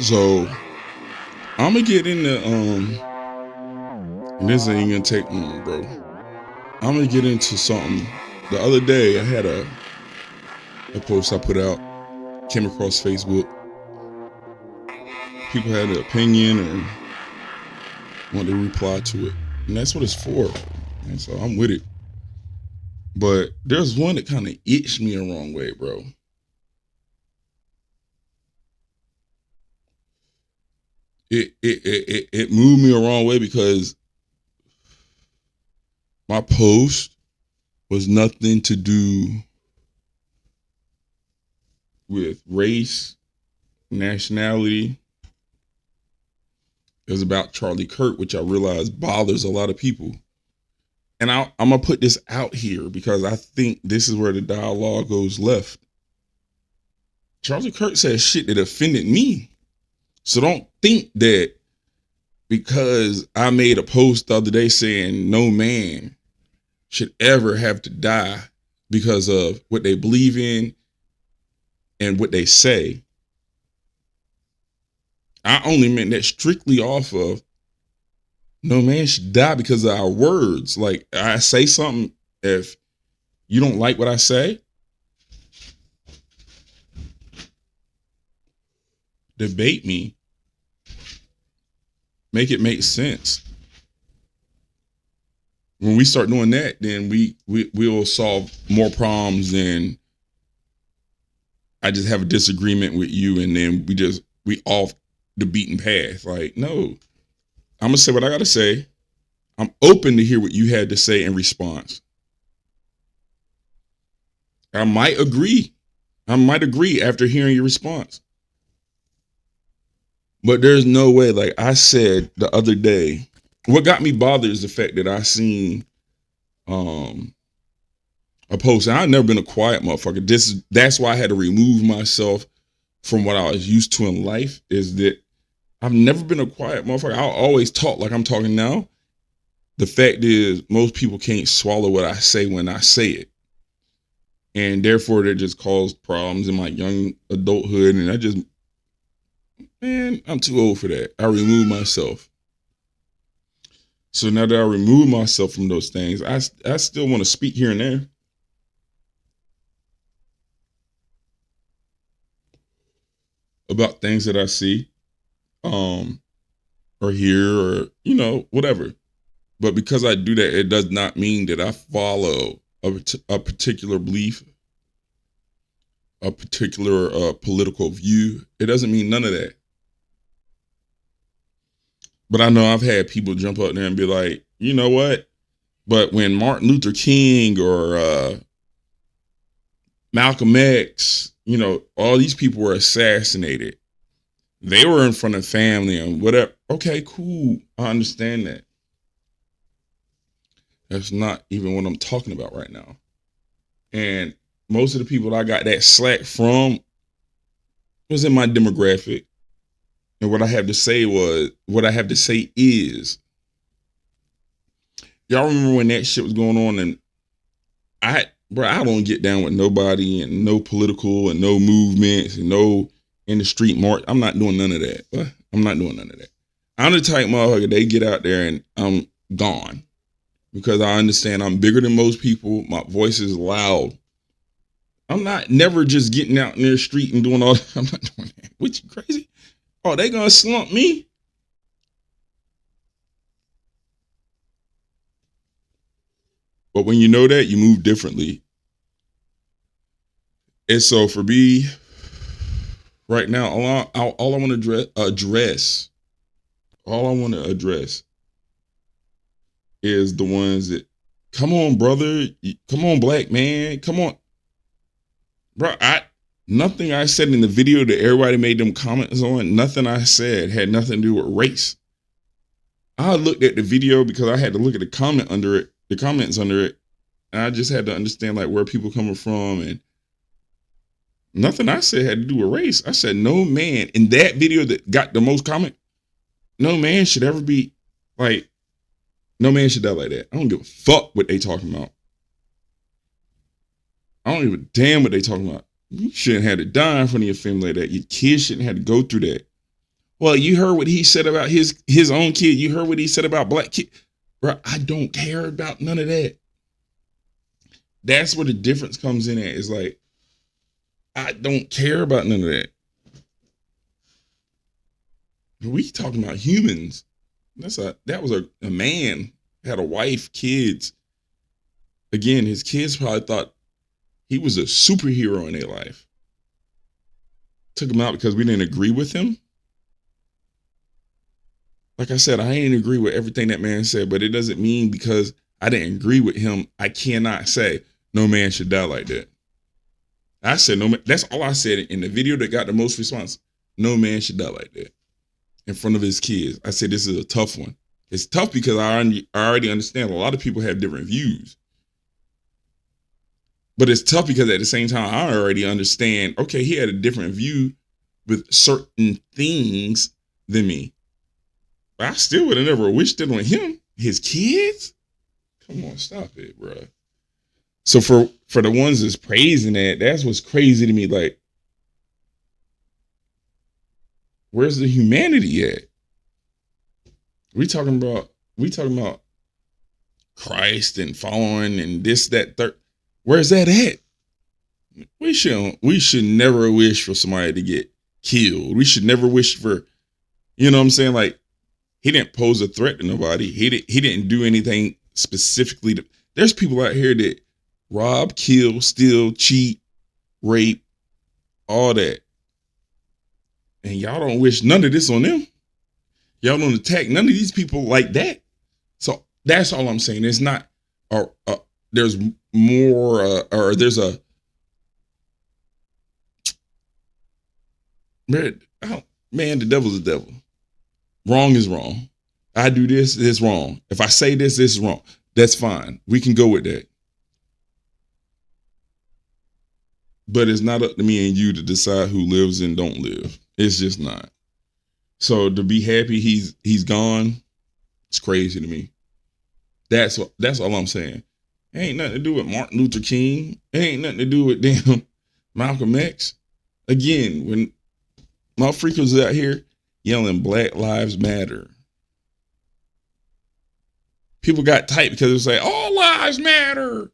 So I'm gonna get into and this ain't gonna take long, bro. I'm gonna get into something. The other day I had a post I put out, came across Facebook. People had an opinion or wanted to reply to it. And that's what it's for. And so I'm with it. But there's one that kind of itched me the wrong way, bro. It moved me the wrong way because my post was nothing to do with race, nationality. It was about Charlie Kirk, which I realize bothers a lot of people. And I'm going to put this out here because I think this is where the dialogue goes left. Charlie Kirk said shit that offended me. So don't think that because I made a post the other day saying no man should ever have to die because of what they believe in and what they say. I only meant that strictly off of no man should die because of our words. Like I say something, if you don't like what I say, debate me. Make it make sense. When we start doing that, then we'll solve more problems than I just have a disagreement with you and then we off the beaten path. Like, no, I'm gonna say what I gotta say. I'm open to hear what you had to say in response. I might agree. I might agree after hearing your response. But there's no way, like I said the other day, what got me bothered is the fact that I seen a post. And I've never been a quiet motherfucker. That's why I had to remove myself from what I was used to in life, is that I've never been a quiet motherfucker. I'll always talk like I'm talking now. The fact is, most people can't swallow what I say when I say it. And therefore, that just caused problems in my young adulthood. And I'm too old for that. I removed myself. So now that I remove myself from those things, I still want to speak here and there. About things that I see, or hear, or, whatever. But because I do that, it does not mean that I follow a particular belief, a particular political view. It doesn't mean none of that. But I know I've had people jump up there and be like, you know what? But when Martin Luther King or Malcolm X, all these people were assassinated. They were in front of family and whatever. Okay, cool. I understand that. That's not even what I'm talking about right now. And most of the people I got that slack from was in my demographic. And what I have to say is, y'all remember when that shit was going on, and I don't get down with nobody and no political and no movements and no in the street march. I'm not doing none of that. I'm not doing none of that. I'm the type motherfucker, they get out there and I'm gone. Because I understand I'm bigger than most people. My voice is loud. I'm not never just getting out in the street and doing all that. I'm not doing that. What, you crazy? Oh, they gonna slump me? But when you know that, you move differently. And so for me, right now, all I want to address is the ones that, come on, brother, come on, black man, come on, bro. Nothing I said in the video that everybody made them comments on, nothing I said had nothing to do with race. I looked at the video because I had to look at the comments under it, and I just had to understand like where people coming from, and nothing I said had to do with race. I said no man in that video that got the most comment. No man should ever be like No man should die like that. I don't give a fuck what they talking about. I don't give a damn what they talking about. You shouldn't have to die in front of your family like that. Your kids shouldn't have to go through that. Well, you heard what he said about his own kid. You heard what he said about black kid. Bro, I don't care about none of that. That's where the difference comes in at. Is like, I don't care about none of that. We talking about humans. That was a man, had a wife, kids. Again, his kids probably thought he was a superhero in their life. Took him out because we didn't agree with him. Like I said, I didn't agree with everything that man said, but it doesn't mean because I didn't agree with him, I cannot say no man should die like that. I said no man. That's all I said in the video that got the most response. No man should die like that in front of his kids. I said this is a tough one. It's tough because I already understand a lot of people have different views. But it's tough because at the same time, I already understand, okay, he had a different view with certain things than me. But I still would have never wished it on him. His kids? Come on, stop it, bro. So for the ones that's praising that's what's crazy to me. Like, where's the humanity at? We talking about Christ and following and this, that, third. Where's that at? We should never wish for somebody to get killed. We should never wish for, you know what I'm saying? Like, he didn't pose a threat to nobody. He didn't do anything specifically to. There's people out here that rob, kill, steal, cheat, rape, all that. And y'all don't wish none of this on them. Y'all don't attack none of these people like that. So that's all I'm saying. It's not, there's more, or there's a, man, the devil's the devil. Wrong is wrong. I do this, it's wrong. If I say this is wrong. That's fine. We can go with that. But it's not up to me and you to decide who lives and don't live. It's just not. So to be happy he's gone, it's crazy to me. That's all I'm saying. It ain't nothing to do with Martin Luther King. It ain't nothing to do with damn Malcolm X. Again, when my freakers out here yelling Black Lives Matter, people got tight because they say all lives matter.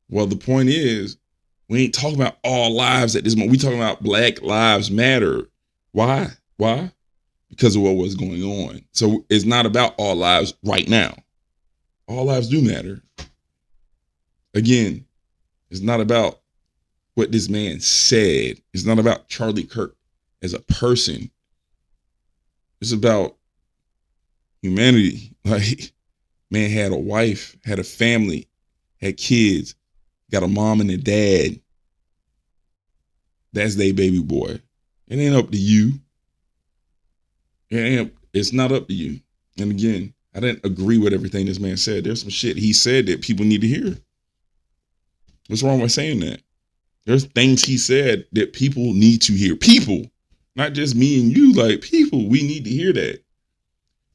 Well, the point is, we ain't talking about all lives at this moment. We talking about Black Lives Matter. Why? Because of what was going on. So it's not about all lives right now. All lives do matter. Again, it's not about what this man said. It's not about Charlie Kirk as a person. It's about humanity. Like, man had a wife, had a family, had kids, got a mom and a dad. That's their baby boy. It ain't up to you. It's not up to you. And again, I didn't agree with everything this man said. There's some shit he said that people need to hear. What's wrong with saying that? There's things he said that people need to hear. People, not just me and you, like people, we need to hear that.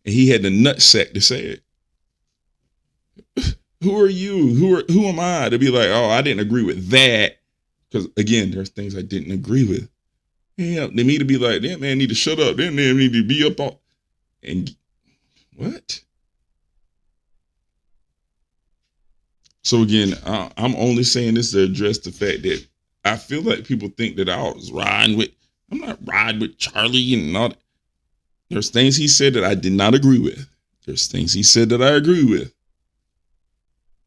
And he had the nutsack to say it. Who are you? Who am I to be like, oh, I didn't agree with that? Because again, there's things I didn't agree with. Yeah, they need to be like, that man need to shut up. Then they need to be up on. And what? So again, I'm only saying this to address the fact that I feel like people think that I was riding with. I'm not riding with Charlie and all that. There's things he said that I did not agree with. There's things he said that I agree with.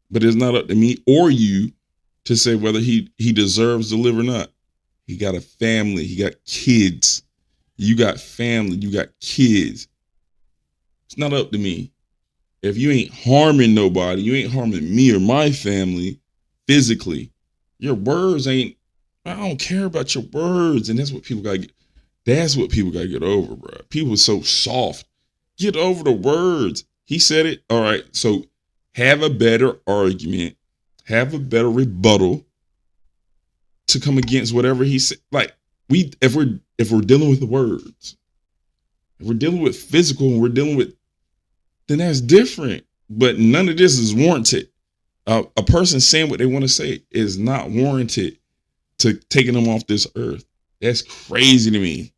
But it's not up to me or you to say whether he deserves to live or not. He got a family. He got kids. You got family. You got kids. It's not up to me. If you ain't harming nobody, you ain't harming me or my family physically, your words ain't, I don't care about your words. And that's what people got to get. That's what people got to get over, bro. People are so soft. Get over the words. He said it. All right. So have a better argument. Have a better rebuttal to come against whatever he said. Like, if we're dealing with the words, if we're dealing with physical and we're dealing with then that's different. But none of this is warranted. A person saying what they want to say is not warranted to taking them off this earth. That's crazy to me.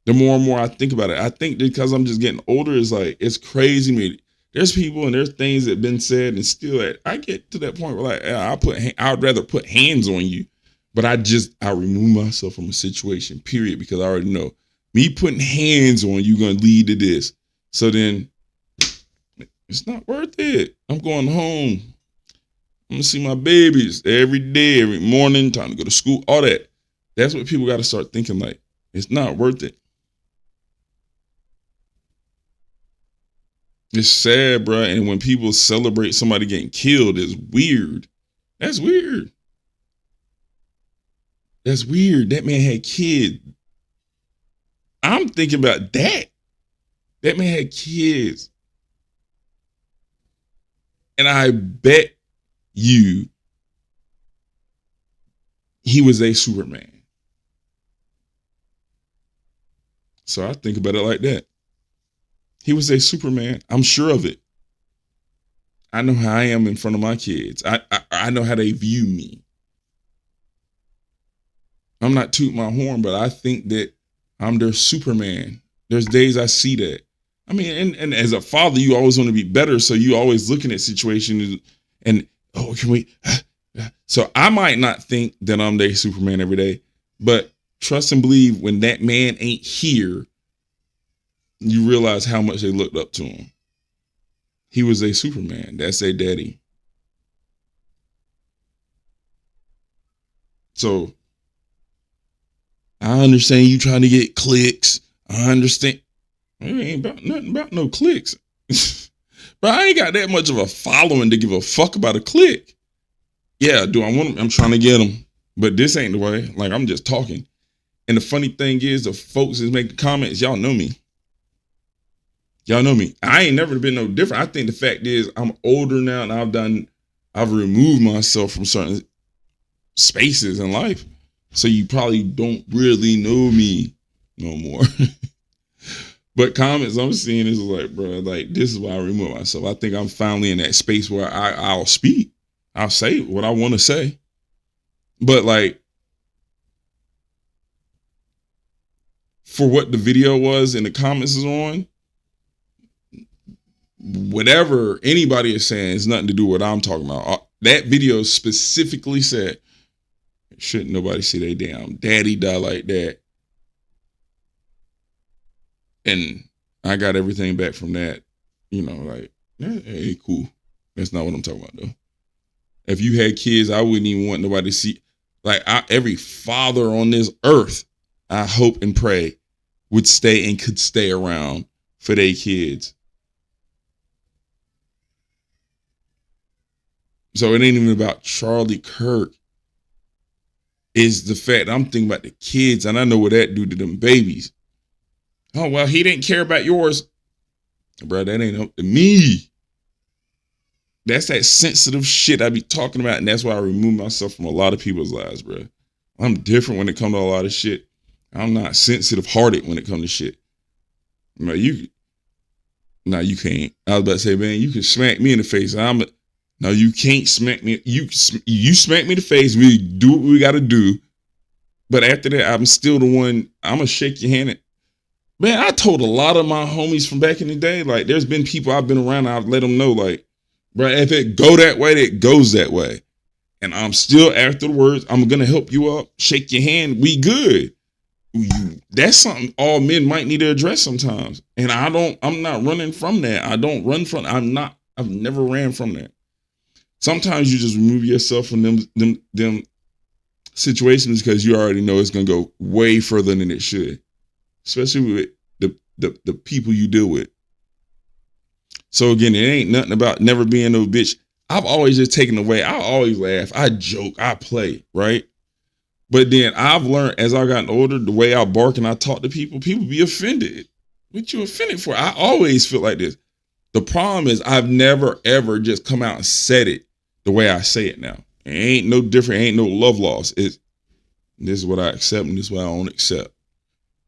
The more and more I think about it, I think because I'm just getting older, it's crazy to me. There's people and there's things that have been said, and still I get to that point where I'd rather put hands on you, but I remove myself from a situation, period, because I already know me putting hands on you gonna lead to this. So then it's not worth it. I'm going home. I'm gonna see my babies every day, every morning, time to go to school, all that. That's what people got to start thinking like. It's not worth it. It's sad, bro. And when people celebrate somebody getting killed, it's weird. That's weird. That's weird. That man had kids. I'm thinking about that. That man had kids. And I bet you he was a Superman. So I think about it like that. He was a Superman. I'm sure of it. I know how I am in front of my kids. I know how they view me. I'm not tooting my horn, but I think that I'm their Superman. There's days I see that. I mean, and as a father, you always want to be better. So you always looking at situations and, oh, can we? So I might not think that I'm their Superman every day, but trust and believe when that man ain't here, you realize how much they looked up to him. He was a Superman. That's their daddy. So I understand you trying to get clicks. I understand. It ain't about nothing about no clicks. But I ain't got that much of a following to give a fuck about a click. Yeah, do I want them? I'm trying to get them. But this ain't the way. Like, I'm just talking. And the funny thing is, the folks that make the comments, y'all know me. Y'all know me. I ain't never been no different. I think the fact is I'm older now and I've removed myself from certain spaces in life. So you probably don't really know me no more. But comments I'm seeing is like, bro, like, this is why I remove myself. I think I'm finally in that space where I'll speak. I'll say what I want to say. But like, for what the video was and the comments is on, whatever anybody is saying is nothing to do with what I'm talking about. That video specifically said, shouldn't nobody see their damn daddy die like that. And I got everything back from that, like, hey, cool. That's not what I'm talking about, though. If you had kids, I wouldn't even want nobody to see. Like, every father on this earth, I hope and pray, would stay and could stay around for their kids. So it ain't even about Charlie Kirk. It's the fact I'm thinking about the kids, and I know what that do to them babies. Oh, well, he didn't care about yours. Bro, that ain't up to me. That's that sensitive shit I be talking about, and that's why I remove myself from a lot of people's lives, bro. I'm different when it comes to a lot of shit. I'm not sensitive-hearted when it comes to shit. No, you can't. I was about to say, man, you can smack me in the face. No, you can't smack me. You smack me in the face. We do what we got to do. But after that, I'm still the one. I'm going to shake your hand. Man, I told a lot of my homies from back in the day, like, there's been people I've been around, I've let them know, like, bro, if it go that way, it goes that way. And I'm still afterwards, I'm going to help you up, shake your hand, we good. That's something all men might need to address sometimes. And I'm not running from that. I've never ran from that. Sometimes you just remove yourself from them situations because you already know it's going to go way further than it should. Especially with the people you deal with. So again, it ain't nothing about never being no bitch. I've always just taken away. I always laugh. I joke. I play, right? But then I've learned as I've gotten older, the way I bark and I talk to people be offended. What you offended for? I always feel like this. The problem is I've never, ever just come out and said it the way I say it now. It ain't no different. It ain't no love loss. This is what I accept and this is what I don't accept.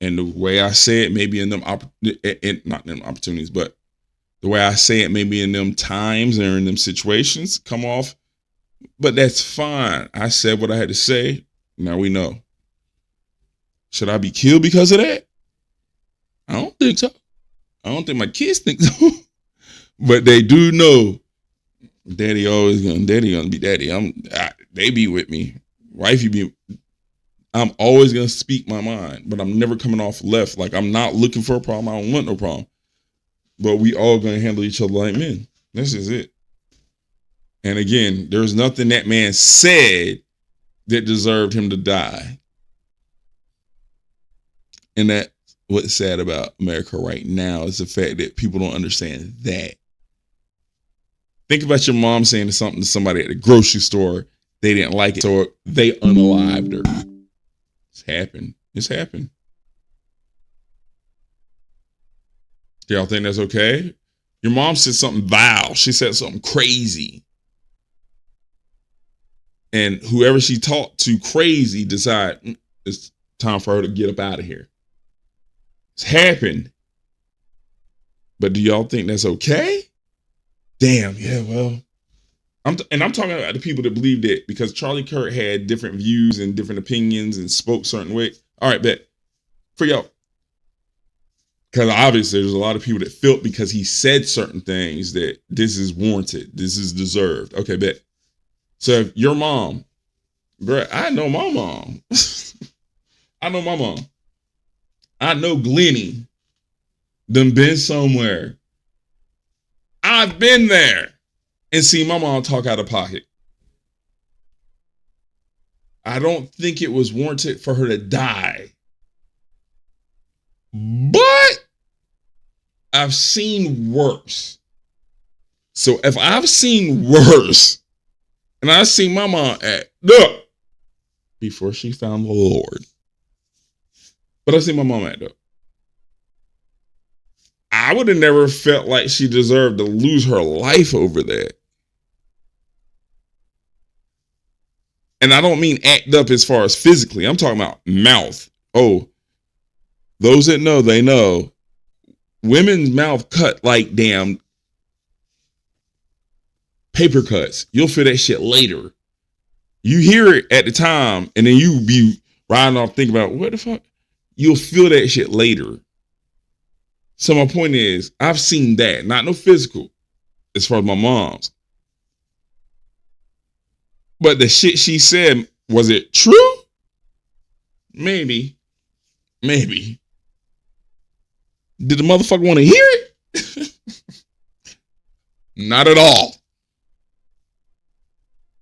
And the way I say it, maybe in them not them opportunities, but The way I say it maybe in them times or in them situations come off, but that's fine. I said what I had to say. Now we know. Should I be killed because of that? I don't think so. I don't think my kids think so. But they do know daddy gonna be daddy. They be with me. Wifey be. I'm always gonna speak my mind, but I'm never coming off left. Like I'm not looking for a problem. I don't want no problem. But we all gonna handle each other like men. This is it. And again, there's nothing that man said that deserved him to die. And that's what's sad about America right now is the fact that people don't understand that. Think about your mom saying something to somebody at the grocery store. They didn't like it, so they unalived her. It's happened. It's happened. Do y'all think that's okay? Your mom said something vile. She said something crazy. And whoever she talked to crazy decide it's time for her to get up out of here. It's happened. But do y'all think that's okay? Damn, yeah, well. I'm talking about the people that believe that because Charlie Kirk had different views and different opinions and spoke certain ways. All right, bet. For y'all. Because obviously there's a lot of people that felt because he said certain things that this is warranted. This is deserved. Okay, bet. So if your mom, bro, I know my mom. I know my mom. I know Glennie done been somewhere. I've been there and seen my mom talk out of pocket. I don't think it was warranted for her to die. But I've seen worse. So if I've seen worse, and I seen my mom act up before she found the Lord. But I seen my mom act up. I would have never felt like she deserved to lose her life over that. And I don't mean act up as far as physically. I'm talking about mouth. Oh, those that know, they know. Women's mouth cut like damn paper cuts. You'll feel that shit later. You hear it at the time, and then you be riding off thinking about, what the fuck? You'll feel that shit later. So my point is, I've seen that. Not no physical, as far as my mom's. But the shit she said, was it true? Maybe. Maybe. Did the motherfucker want to hear it? Not at all.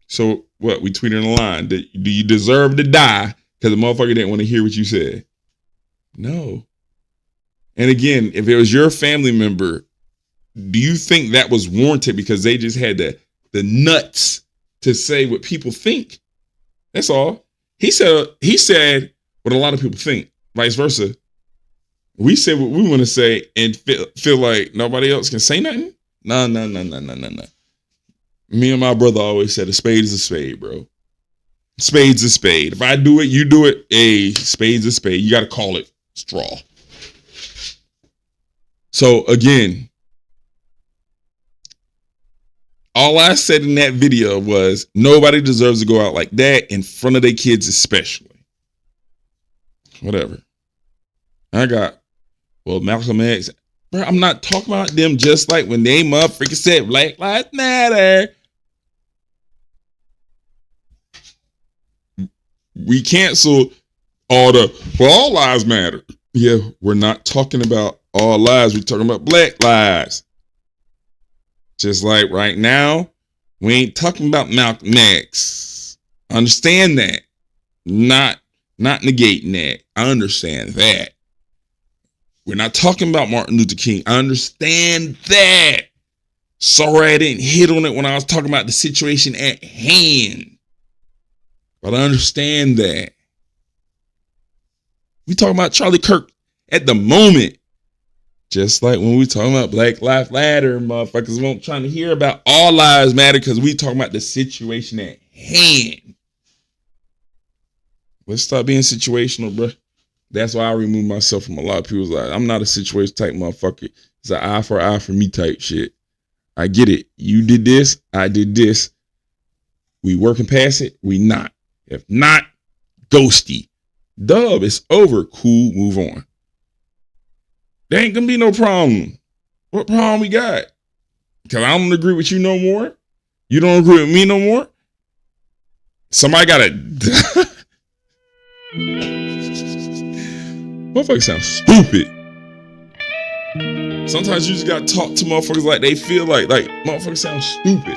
So what? We tweeted in the line. Do you deserve to die because the motherfucker didn't want to hear what you said? No. And again, if it was your family member, do you think that was warranted because they just had the nuts to say what people think? That's all. He said what a lot of people think. Vice versa. We say what we want to say and feel like nobody else can say nothing. No. Me and my brother always said a spade is a spade, bro. Spade's a spade. If I do it, you do it. A spade's a spade. You got to call it straw. So again, all I said in that video was nobody deserves to go out like that in front of their kids, especially. Whatever. Malcolm X. Bro, I'm not talking about them just like when they motherfuckers said Black Lives Matter. We cancel all lives matter. Yeah, we're not talking about all lives. We're talking about black lives. Just like right now, we ain't talking about Malcolm X. Understand that. Not negating that. I understand that. We're not talking about Martin Luther King. I understand that. Sorry I didn't hit on it when I was talking about the situation at hand. But I understand that. We talking about Charlie Kirk at the moment. Just like when we talking about Black Lives Matter, motherfuckers won't trying to hear about all lives matter because we talking about the situation at hand. Let's stop being situational, bro. That's why I remove myself from a lot of people's lives. I'm not a situation type motherfucker. It's an eye for eye for me type shit. I get it. You did this. I did this. We working past it. We not. If not, ghosty. Dub, it's over. Cool. Move on. There ain't gonna be no problem. What problem we got? Because I don't agree with you no more. You don't agree with me no more. Somebody gotta. Motherfuckers sound stupid. Sometimes you just gotta talk to motherfuckers like they feel like motherfuckers sound stupid.